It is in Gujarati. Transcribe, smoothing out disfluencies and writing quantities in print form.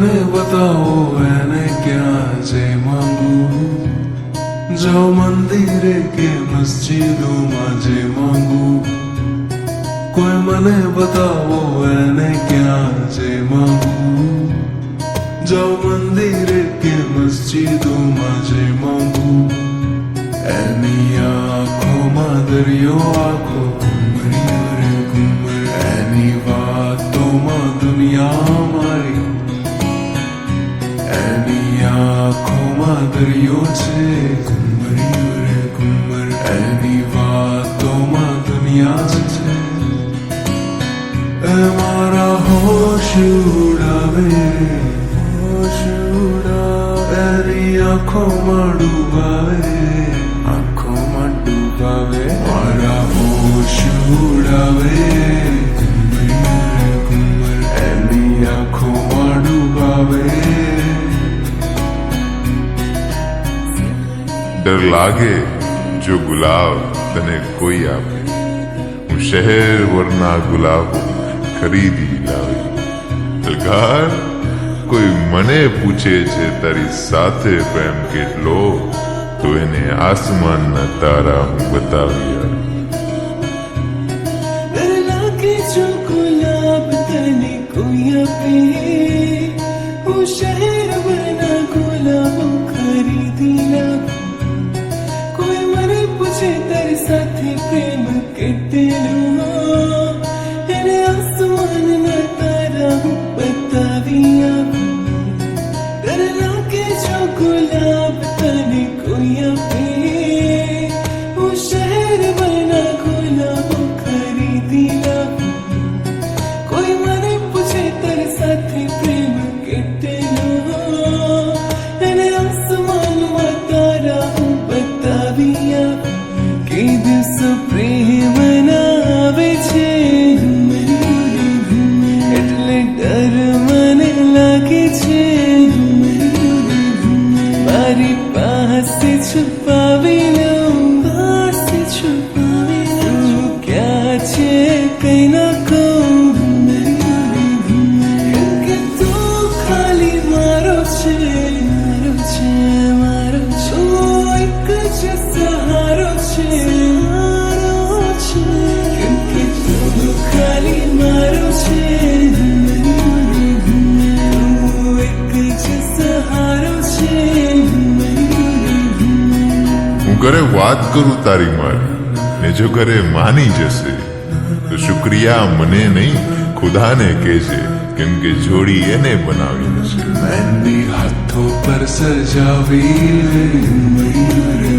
મને બતાવો એને ક્યાં જે માંગુ, જાઓ મંદિરે કે મસ્જિદોમાં જે માંગુ, કોઈ મને બતાવો એને ક્યાં જે માંગુ, જાઓ મંદિરે કે મસ્જિદોમાં જે માંગુ, એની આંખોમાં દરિયો આખો ઘુમરિયો રે ઘુમર, એની વાતોમાં દુનિયા મારી, એની આંખોમાં દરિયો છે ઘુમરિયો રે ઘુમર, એની વાતોમાં દુનિયા છે, એ મારા હોશ ઉડાવે, હોશ ઉડાવે, એની આંખોમાં ડૂબાવે, આંખોમાં ડૂબાવે, મારા હોશ ઉડાવે ઘુમરિયો રે ઘુમર, એની આંખોમાં ડૂબાવે. डर लागे जो गुलाब तने कोई आपे, હું શહેર વરના ગુલાબો ખરીદી લાવી. અલગાર કોઈ મને પૂછે છે તારી સાથે પ્રેમ કેટલો, તો એને આસમાનના તારા હું બતાવી આવી. डर लागे जो गुलाब तने कोई आपे, હું શહેર વરના ગુલાબો ખરીદી લાવી. કોઈ મને પૂછે તારી સાથે પ્રેમ કેટલો, એને આસમાનના તારા હું બતાવી આવી. डर लागे जो गुलाब तने कोई आपे, હું શહેર વરના ગુલાબો ખરીદી લાવી. કોઈ મને પૂછે તારી સાથે પ્રેમ કેટલો, એને આસમાનમાં તારા હું બતાવી આવી. કે દિવસો પ્રેમના આવે છે એટલે ડર મને લાગે છે, મારી પાસે છુપાવી લઉં, પાસે છુપાવી લઉં, ક્યાં છે કઈ ના કહું, કેમ કે તું ખાલી મારો છે, મારો છે, મારો છે, એક જ સહારો છે, મારો છે, કેમ કે તું ખાલી મારો છે, તું એક જ સહારો છે. હું ઘરે વાત કરું તારી મારી, ને જો ઘરે માની જશે તો શુક્રિયા મને નહીં ખુદાને કહેજે, કેમ કે જોડી એને બનાવી હશે. મહેંદી હાથો પર સજાવી રે ઘુમરિયો રે